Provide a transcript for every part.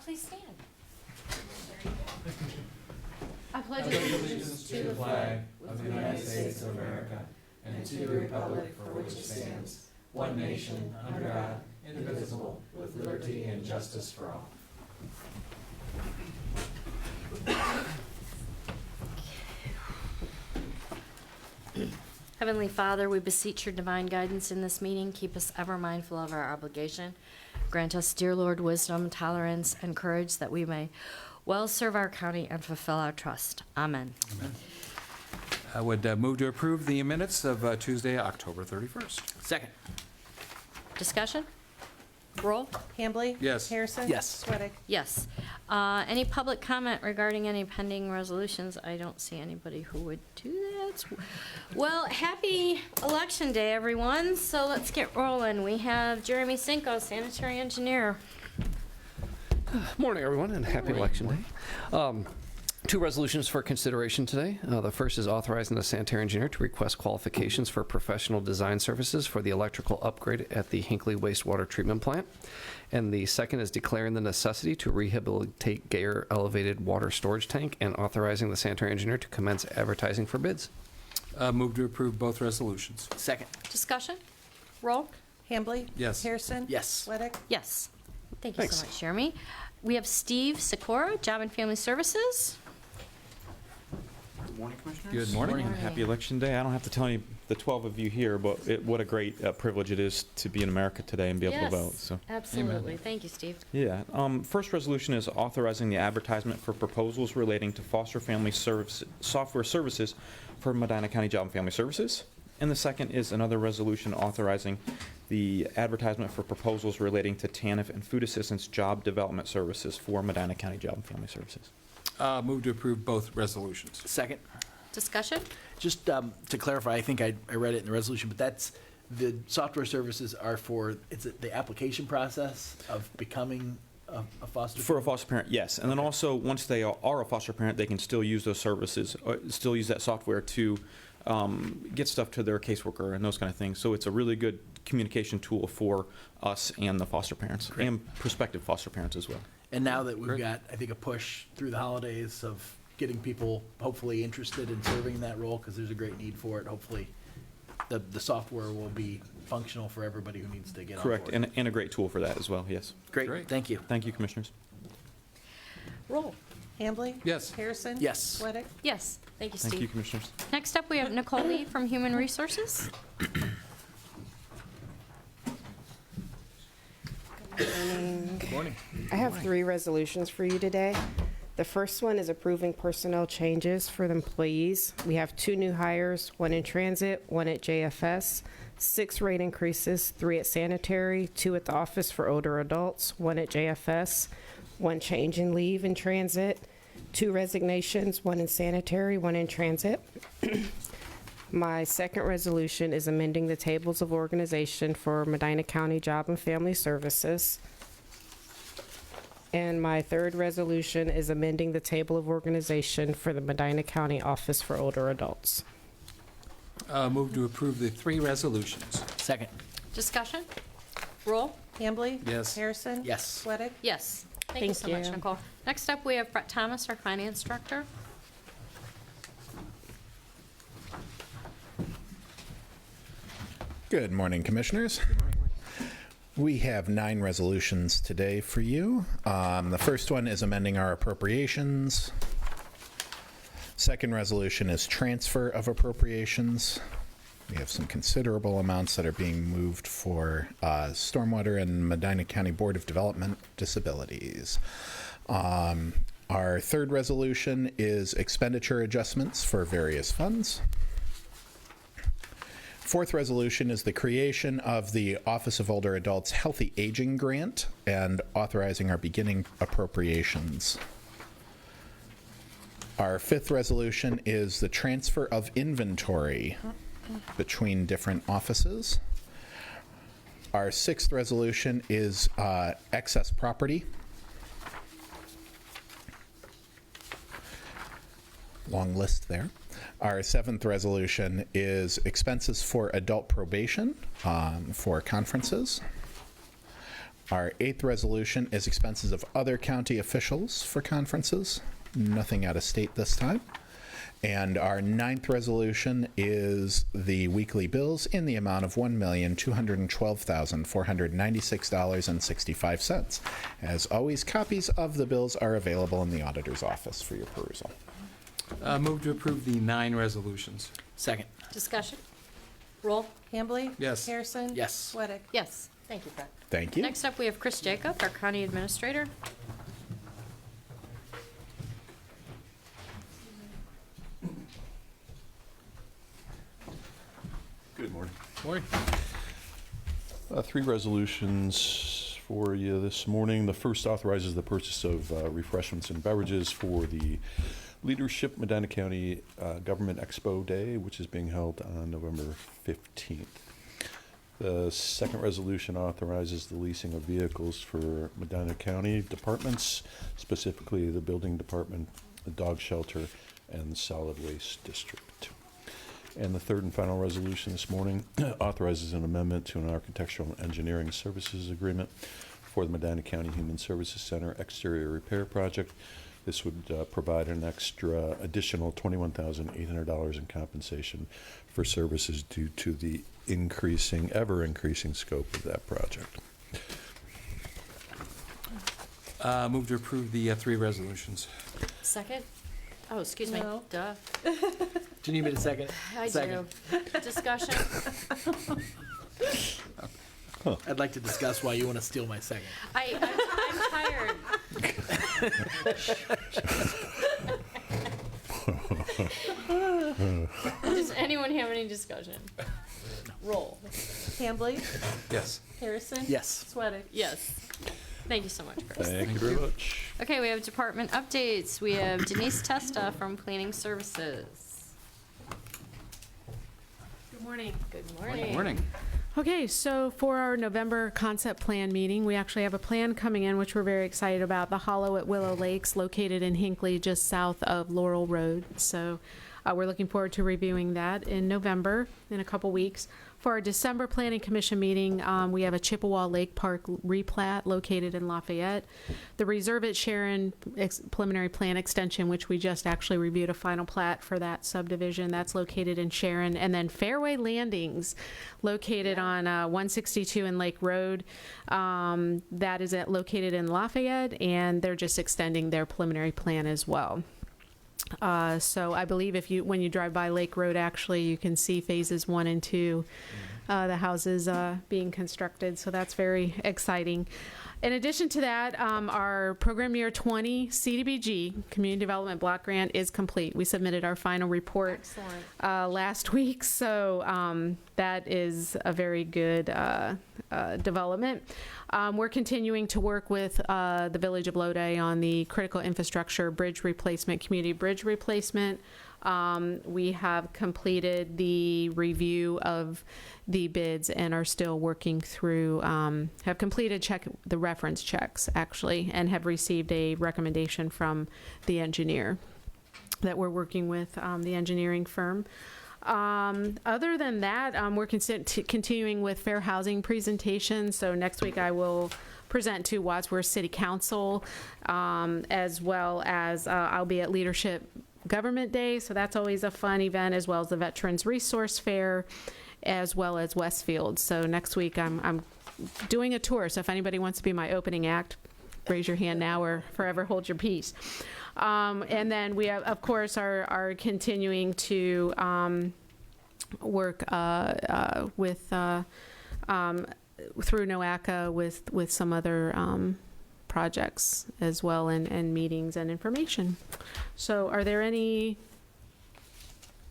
Please stand. I pledge allegiance to the flag of the United States of America and to the republic for which it stands, one nation, under God, indivisible, with liberty and justice for all. Heavenly Father, we beseech your divine guidance in this meeting. Keep us ever mindful of our obligation. Grant us, dear Lord, wisdom, tolerance, and courage that we may well serve our county and fulfill our trust. Amen. Amen. I would move to approve the minutes of Tuesday, October 31st. Second. Discussion? Roll? Hambley? Yes. Harrison? Yes. Sweattick? Yes. Any public comment regarding any pending resolutions? I don't see anybody who would do that. Well, happy Election Day, everyone. So let's get rolling. We have Jeremy Cinco, sanitary engineer. Morning, everyone, and happy Election Day. Two resolutions for consideration today. The first is authorizing the sanitary engineer to request qualifications for professional design services for the electrical upgrade at the Hinckley Wastewater Treatment Plant. And the second is declaring the necessity to rehabilitate Gayer Elevated Water Storage Tank and authorizing the sanitary engineer to commence advertising for bids. Move to approve both resolutions. Second. Discussion? Roll? Hambley? Yes. Harrison? Yes. Sweattick? Yes. Thank you Thanks. so much, Jeremy. We have Steve Sikora, Job and Family Services. Good morning, Commissioners. Good morning. Morning. Happy Election Day. I don't have to tell you, the 12 of you here, but what a great privilege it is to be in America today and be able to vote. So, Absolutely. Thank you, Steve. yeah. First resolution is authorizing the advertisement for proposals relating to foster family service software services for Medina County Job and Family Services. And the second is another resolution authorizing the advertisement for proposals relating to TANF and food assistance job development services for Medina County Job and Family Services. Move to approve both resolutions. Second. Discussion? Just to clarify, I think I read it in the resolution, but that's, the software services are for, it's the application process of becoming a foster For a family? foster parent, yes. And then also, once they are a foster parent, they can still use those services, still use that software to get stuff to their caseworker and those kind of things. So it's a really good communication tool for us and the foster parents, Great. and prospective foster parents as well. And now that we've Great. got, I think, a push through the holidays of getting people hopefully interested in serving in that role, because there's a great need for it, hopefully the software will be functional for everybody who needs to get on board. Correct, and a great tool for that as well, yes. Great, Great. thank you. Thank you, Commissioners. Roll? Hambley? Yes. Harrison? Yes. Sweattick? Yes. Thank you, Thank you, Steve. Commissioners. Next up, we have Nicole Lee from Human Resources. Good morning. I have three resolutions for you today. The first one is approving personnel changes for the employees. We have 2 new hires, 1 in transit, 1 at JFS, 6 rate increases, 3 at sanitary, 2 at the office for older adults, 1 at JFS, 1 change in leave in transit, 2 resignations, 1 in sanitary, 1 in transit. My second resolution is amending the tables of organization for Medina County Job and Family Services. And my third resolution is amending the table of organization for the Medina County Office for Older Adults. Move to approve the 3 resolutions. Second. Discussion? Roll? Hambley? Yes. Harrison? Yes. Sweattick? Yes. Thank you Thank so much, you. Nicole. Next up, we have Brett Thomas, our finance director. Good morning, Commissioners. We have 9 resolutions today for you. The first one is amending our appropriations. Second resolution is transfer of appropriations. We have some considerable amounts that are being moved for Stormwater and Medina County Board of Development Disabilities. Our third resolution is expenditure adjustments for various funds. Fourth resolution is the creation of the Office of Older Adults Healthy Aging Grant and authorizing our beginning appropriations. Our fifth resolution is the transfer of inventory between different offices. Our sixth resolution is excess property. Long list there. Our seventh resolution is expenses for adult probation for conferences. Our 8th resolution is expenses of other county officials for conferences. Nothing out of state this time. And our 9th resolution is the weekly bills in the amount of $1,212,496.65. As always, copies of the bills are available in the auditor's office for your perusal. Move to approve the 9 resolutions. Second. Discussion? Roll? Hambley? Yes. Harrison? Yes. Sweattick? Yes. Thank you, Fred. Thank you. Next up, we have Chris Jacob, our county administrator. Good morning. Morning. 3 resolutions for you this morning. The first authorizes the purchase of refreshments and beverages for the Leadership Medina County Government Expo Day, which is being held on November 15th. The second resolution authorizes the leasing of vehicles for Medina County departments, specifically the Building Department, the Dog Shelter, and the Solid Waste District. And the third and final resolution this morning authorizes an amendment to an architectural and engineering services agreement for the Medina County Human Services Center exterior repair project. This would provide an extra additional $21,800 in compensation for services due to the ever-increasing scope of that project. Move to approve the 3 resolutions. Second? Oh, excuse me. No. Duh. Do you need me to second it? I Second. do. Discussion? I'd like to discuss why you want to steal my second. I'm tired. Does anyone have any discussion? Roll. Hambley? Yes. Harrison? Yes. Sweattick? Yes. Thank you so much, Chris. Thank you very much. Okay, we have department updates. We have Denise Testa from Planning Services. Good morning. Good morning. Morning. Okay, so for our November concept plan meeting, we actually have a plan coming in, which we're very excited about. The Hollow at Willow Lakes, located in Hinckley, just south of Laurel Road. So we're looking forward to reviewing that in November, in a couple weeks. For our December Planning Commission meeting, we have a Chippewa Lake Park replat located in Lafayette. The Reserve at Sharon preliminary plan extension, which we just actually reviewed a final plat for that subdivision, that's located in Sharon. And then Fairway Landings, located on 162 and Lake Road, that is located in Lafayette, and they're just extending their preliminary plan as well. So I believe when you drive by Lake Road, actually, you can see phases 1 and 2, the houses being constructed. So that's very exciting. In addition to that, our Program Year 20 CDBG, Community Development Block Grant, is complete. We submitted our final report last week, so that is a very good development. We're continuing to work with the Village of Lodi on the critical infrastructure bridge replacement, community bridge replacement. We have completed the review of the bids and are still working through, have completed the reference checks, actually, and have received a recommendation from the engineer that we're working with, the engineering firm. Other than that, we're continuing with fair housing presentations. So next week I will present to Wadsworth City Council, as well as I'll be at Leadership Government Day, so that's always a fun event, as well as the Veterans Resource Fair, as well as Westfield. So next week I'm doing a tour, so if anybody wants to be my opening act, raise your hand now or forever hold your peace. And then we have, of course, are continuing to work with through NOACA with some other projects as well, and meetings and information. So are there any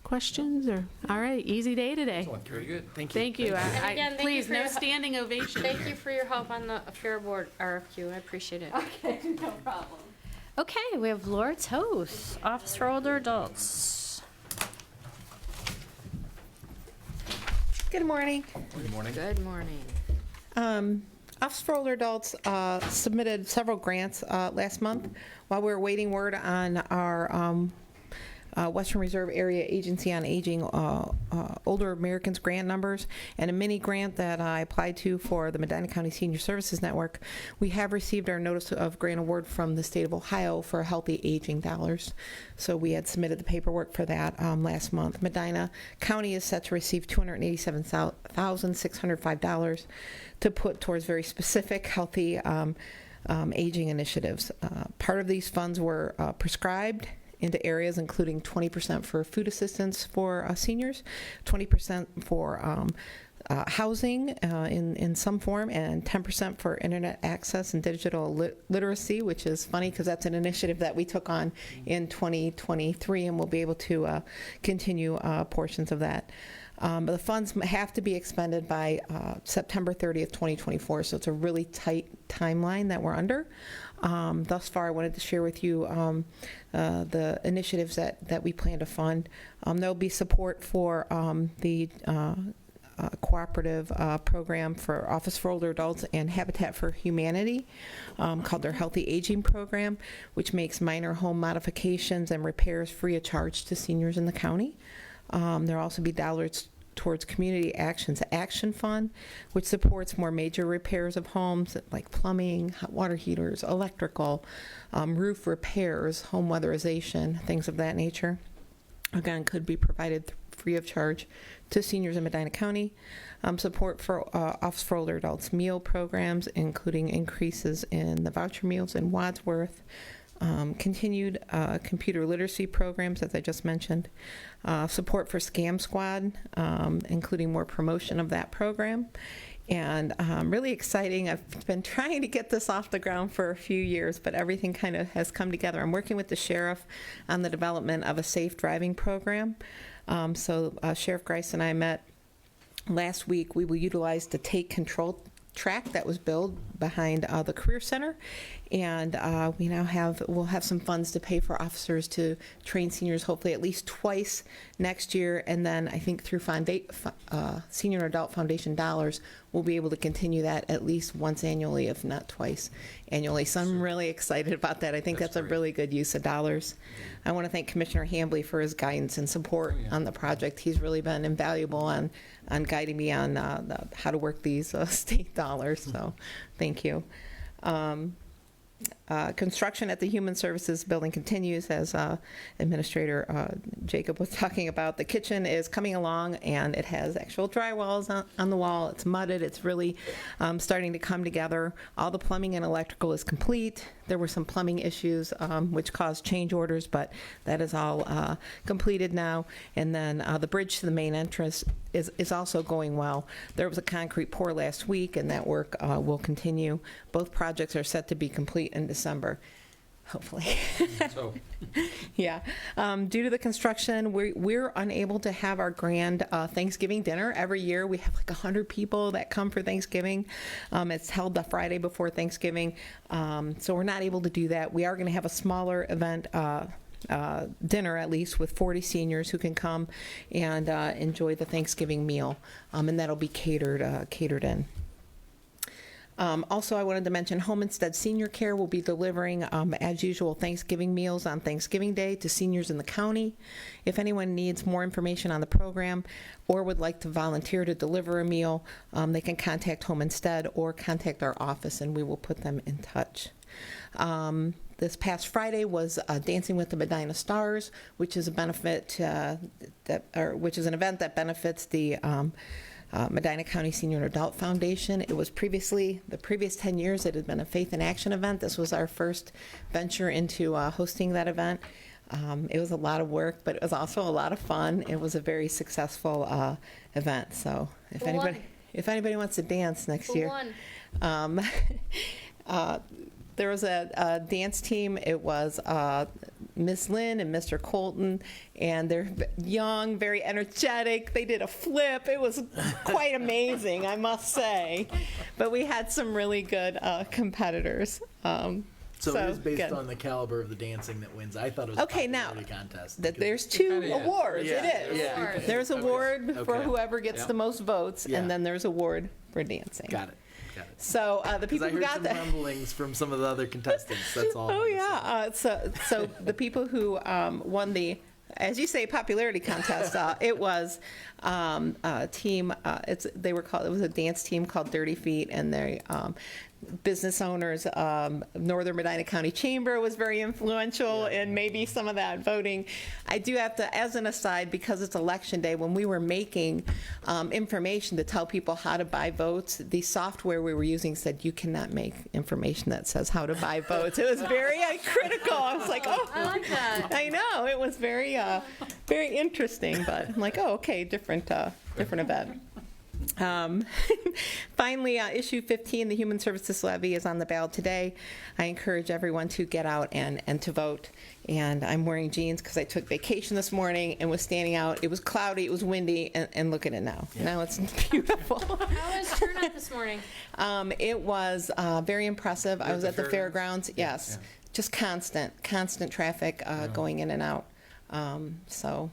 questions? Or all right, easy day today. Very good. Thank you. Thank you. And again, thank you Please, for no your standing ovation. Thank you for your help on the Fair Board RFQ. I appreciate it. Okay, no problem. Okay, we have Laura Toth, Office for Older Adults. Good morning. Good morning. Good morning. Office for Older Adults submitted several grants last month while we were waiting word on our Western Reserve Area Agency on Aging Older Americans grant numbers and a mini grant that I applied to for the Medina County Senior Services Network. We have received our notice of grant award from the state of Ohio for healthy aging dollars. So we had submitted the paperwork for that last month. Medina County is set to receive $287,605 to put towards very specific healthy aging initiatives. Part of these funds were prescribed into areas including 20% for food assistance for seniors, 20% for housing in some form, and 10% for internet access and digital literacy, which is funny because that's an initiative that we took on in 2023, and we'll be able to continue portions of that. But the funds have to be expended by September 30th, 2024, so it's a really tight timeline that we're under. Thus far, I wanted to share with you the initiatives that we plan to fund. There'll be support for the cooperative program for Office for Older Adults and Habitat for Humanity called their Healthy Aging Program, which makes minor home modifications and repairs free of charge to seniors in the county. There'll also be dollars towards Community Actions Action Fund, which supports more major repairs of homes like plumbing, hot water heaters, electrical, roof repairs, home weatherization, things of that nature. Again, could be provided free of charge to seniors in Medina County. Support for Office for Older Adults meal programs, including increases in the voucher meals in Wadsworth. Continued computer literacy programs, as I just mentioned. Support for Scam Squad, including more promotion of that program. And really exciting. I've been trying to get this off the ground for a few years, but everything kind of has come together. I'm working with the sheriff on the development of a safe driving program. So Sheriff Grice and I met last week. We will utilize the Take Control track that was built behind the Career Center, and we'll have some funds to pay for officers to train seniors hopefully at least twice next year, and then I think through Senior and Adult Foundation dollars we'll be able to continue that at least once annually, if not twice annually. So I'm really excited about that. I think that's a really good use of dollars. I want to thank Commissioner Hambley for his guidance and support on the project. He's really been invaluable on guiding me on how to work these state dollars, so thank you. Construction at the Human Services Building continues, as Administrator Jacob was talking about. The kitchen is coming along, and it has actual drywalls on the wall. It's mudded. It's really starting to come together. All the plumbing and electrical is complete. There were some plumbing issues which caused change orders, but that is all completed now. And then the bridge to the main entrance is also going well. There was a concrete pour last week, and that work will continue. Both projects are set to be complete in December, hopefully. So, Yeah. Due to the construction, we're unable to have our grand Thanksgiving dinner. Every year we have like 100 people that come for Thanksgiving. It's held the Friday before Thanksgiving, so we're not able to do that. We are going to have a smaller event, dinner at least, with 40 seniors who can come and enjoy the Thanksgiving meal, and that'll be catered in. Also, I wanted to mention Home Instead Senior Care will be delivering, as usual, Thanksgiving meals on Thanksgiving Day to seniors in the county. If anyone needs more information on the program or would like to volunteer to deliver a meal, they can contact Home Instead or contact our office, and we will put them in touch. This past Friday was Dancing with the Medina Stars, which is a benefit which is an event that benefits the Medina County Senior and Adult Foundation. It was the previous 10 years, it had been a Faith in Action event. This was our first venture into hosting that event. It was a lot of work, but it was also a lot of fun. It was a very successful event. So if anybody wants to dance next year. There was a dance team. It was Miss Lynn and Mr. Colton, and they're young, very energetic. They did a flip. It was quite amazing, I must say. But we had some really good competitors. So it is based good. on the caliber of the dancing that wins. I thought it was Okay, a now, popularity contest. that there's two awards. Yeah, It is. yeah. There's award for Okay. whoever gets the most votes, Yeah. and then there's award for dancing. Got it. So the people I who heard got some that. rumblings from some of the other contestants. That's all. Oh yeah. So the people who won the as you say, popularity contest. It was a team. It was a dance team called Dirty Feet, and they business owners. Northern Medina County Chamber was very influential in maybe some of that voting. I do have to, as an aside, because it's election day, when we were making information to tell people how to buy votes, the software we were using said you cannot make information that says how to buy votes. It was very critical. I was like, oh, I like that. I know, it was very very interesting, but I'm like, oh, okay, different event. Finally, issue 15, the Human Services Levy, is on the ballot today. I encourage everyone to get out and to vote. And I'm wearing jeans because I took vacation this morning and was standing out. It was cloudy, it was windy, and look at it now. Yeah. Now it's beautiful. How was turnout this morning? It was very impressive. I was at the fairgrounds. Yes, yeah. Just constant traffic going in and out. So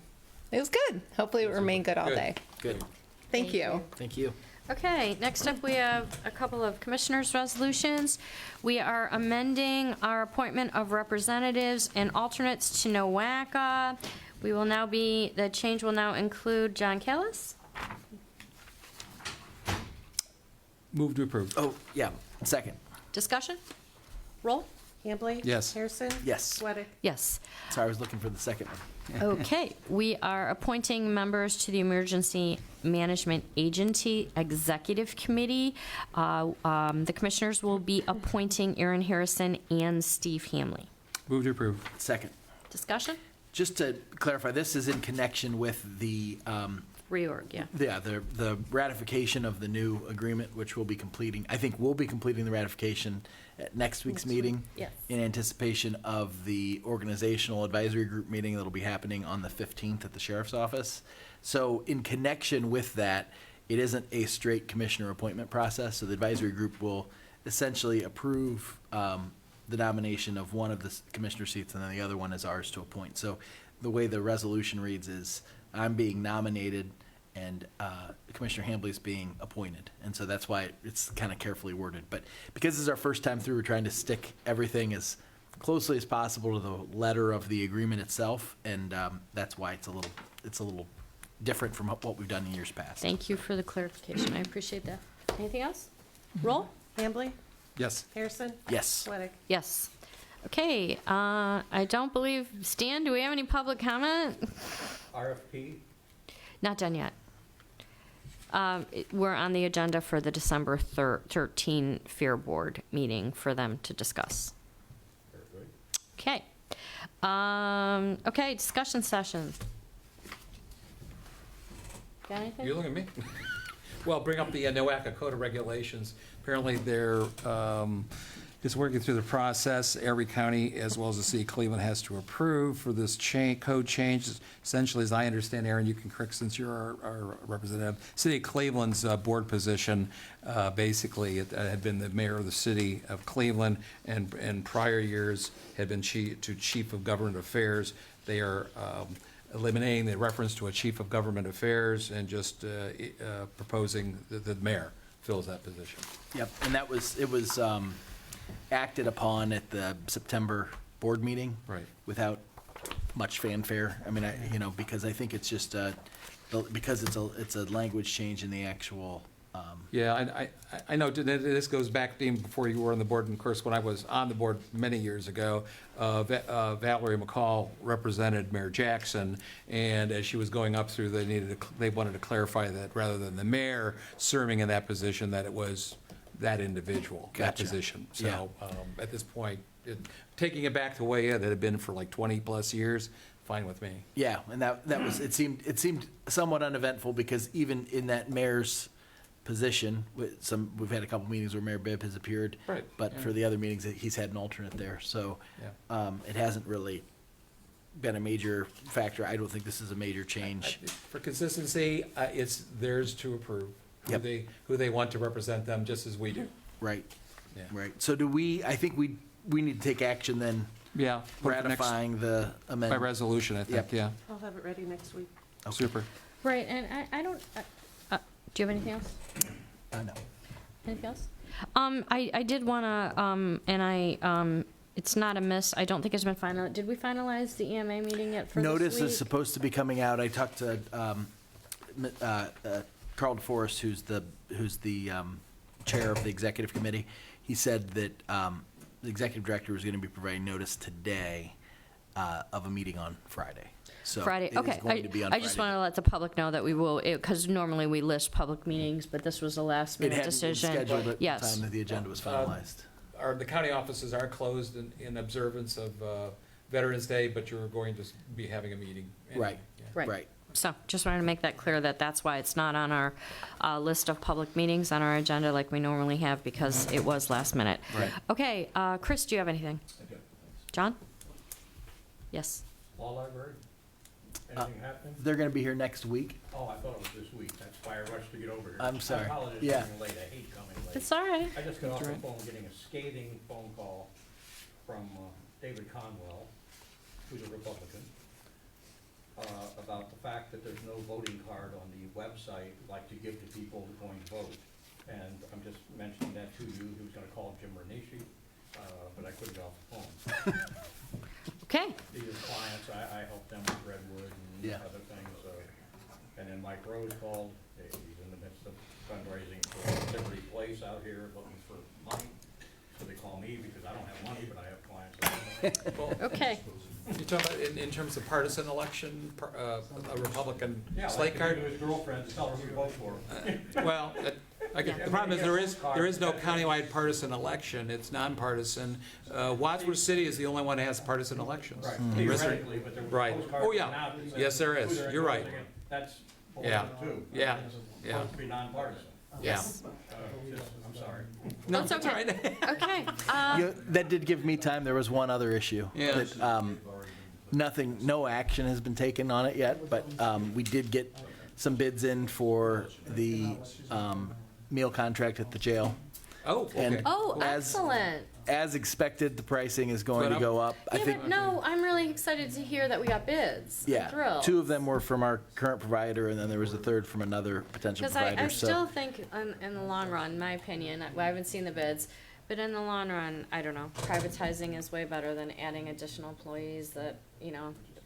it was good. Hopefully it will remain good all day. Good. Thank you. Thank you. Okay, next up we have a couple of commissioners' resolutions. We are amending our appointment of representatives and alternates to NOACA. The change will now include John Callis. Move to approve. Oh, yeah, second. Discussion? Roll? Hambley? Yes. Harrison? Yes. Sweattick? Yes. Sorry, I was looking for the second one. Okay, we are appointing members to the Emergency Management Agency Executive Committee. The commissioners will be appointing Aaron Harrison and Steve Hamley. Move to approve. Second. Discussion? Just to clarify, this is in connection with the Reorg, yeah. the ratification of the new agreement, which we'll be completing. I think we'll be completing the ratification at next week's meeting. Yes. In anticipation of the organizational advisory group meeting that'll be happening on the 15th at the sheriff's office. So in connection with that, it isn't a straight commissioner appointment process. So the advisory group will essentially approve the nomination of one of the commissioner seats, and then the other one is ours to appoint. So the way the resolution reads is I'm being nominated and Commissioner Hambley's being appointed. And so that's why it's kind of carefully worded. But because this is our first time through, we're trying to stick everything as closely as possible to the letter of the agreement itself. And that's why it's a little different from what we've done in years past. Thank you for the clarification. I appreciate that. Anything else? Roll? Hambley? Yes. Harrison? Yes. Sweattick? Yes. Okay, I don't believe, Stan, do we have any public comment? RFP? Not done yet. We're on the agenda for the December 13 Fair Board meeting for them to discuss. Okay. Okay, discussion session. Got anything? You look at me. Well, bring up the NOACA Code of Regulations. Apparently, they're just working through the process. Every county, as well as the city of Cleveland, has to approve for this code change. Essentially, as I understand, Aaron, you can correct since you're our representative. City of Cleveland's board position basically it had been the mayor of the city of Cleveland, and in prior years had been chief of government affairs. They are eliminating the reference to a chief of government affairs and just proposing that the mayor fills that position. Yep, and it was acted upon at the September board meeting. Right. Without much fanfare. I mean, because I think it's just because it's a language change in the actual. Yeah, I know this goes back even before you were on the board, and of course, when I was on the board many years ago, Valerie McCall represented Mayor Jackson, and as she was going up through, they wanted to clarify that rather than the mayor serving in that position, that it was that individual, Gotcha. that position. So Yeah. At this point, taking it back the way it had been for like 20-plus years, fine with me. Yeah, and that was it seemed somewhat uneventful because even in that mayor's position, we've had a couple meetings where Mayor Bibb has appeared, Right. But Yeah. for the other meetings, he's had an alternate there. So Yeah. it hasn't really been a major factor. I don't think this is a major change. For consistency, it's theirs to approve Yep. who they want to represent them, just as we do. Right. Yeah. Right. So I think we need to take action then, Yeah. put it for next- ratifying the By amendment. resolution, I think, Yep. yeah. I'll have it ready next week. Super. Right, and I don't, do you have anything else? I know. Anything else? I did want to, and I It's not a miss. I don't think it's been final. Did we finalize the EMA meeting yet for this week? Notice is supposed to be coming out. I talked to Carl DeForest, who's the chair of the executive committee. He said that the executive director was going to be providing notice today of a meeting on Friday. So Friday, it is okay. going to be on I just Friday. want to let the public know that we will, because normally we list public meetings, but this was a last It minute hadn't been decision. scheduled at the Yes. time that the agenda was finalized. The county offices are closed in observance of Veterans Day, but you're going to be having a meeting. Right. Yeah. Right. So just wanted to make that clear that that's why it's not on our list of public meetings on our agenda like we normally have, because it was last minute. Right. Okay, Chris, do you have anything? John? Yes. Law library? Anything happening? They're going to be here next week. Oh, I thought it was this week. That's why I rushed to get over here. I'm sorry. I apologize Yeah. for being late. I hate coming late. It's all right. I just got off the phone getting a scathing phone call from David Conwell, who's a Republican, about the fact that there's no voting card on the website like to give to people going to vote. And I'm just mentioning that to you. He was gonna call Jim Renishi, but I couldn't get off the phone. Okay. These clients, I help them with Redwood and Yeah. other things, and then Mike Rose called, he's in the midst of fundraising for Liberty Place out here, looking for money. So they call me because I don't have money, but I have clients that have money. Okay. You're talking about in terms of partisan election, a Republican Yeah, slate like to card? give to his girlfriend to tell her who to vote for. Well, the problem is there is no countywide partisan election. It's nonpartisan. Wadsworth City is the only one that has partisan elections. Right, The rest are- theoretically, but there was Right. a postcard Oh, going yeah. out that said Yes, there is. who they're You're right. endorsing, and that's Yeah. political too. Yeah. It's Yeah. supposed to be nonpartisan. Yeah. I'm sorry. No, That's okay. all right. Okay. That did give me time. There was one other issue. Yeah. That, no action has been taken on it yet, but we did get some bids in for the meal contract at the jail. Oh, okay. And Oh, as- excellent. As expected, the pricing is going Went to up? go up. I Yeah, think, but no, I'm really excited to hear that we got bids. I'm yeah, thrilled. 2 of them were from our current provider, and then there was a third from another potential Because provider. I So still think in the long run, in my opinion, I haven't seen the bids, but in the long run, I don't know, privatizing is way better than adding additional employees that,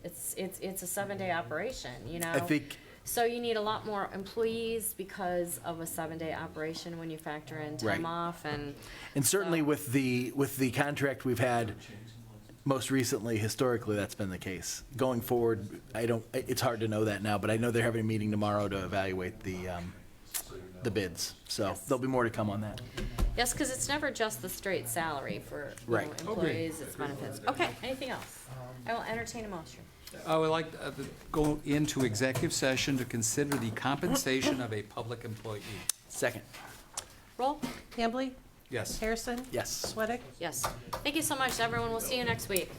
it's a 7-day operation, I think So you need a lot more employees because of a 7-day operation when you factor in time Right. off and. And certainly So- with the contract we've had most recently, historically, that's been the case. Going forward, it's hard to know that now, but I know they're having a meeting tomorrow to evaluate the bids. So there'll be more to come on that. Yes, because it's never just the straight salary for Right. employees, it's benefits. Okay, anything else? I will entertain a motion. I would like to go into executive session to consider the compensation of a public employee. Second, Roll? Hambley? Yes. Harrison? yes. Sweattick? Yes. Thank you so much, everyone. We'll see you next week.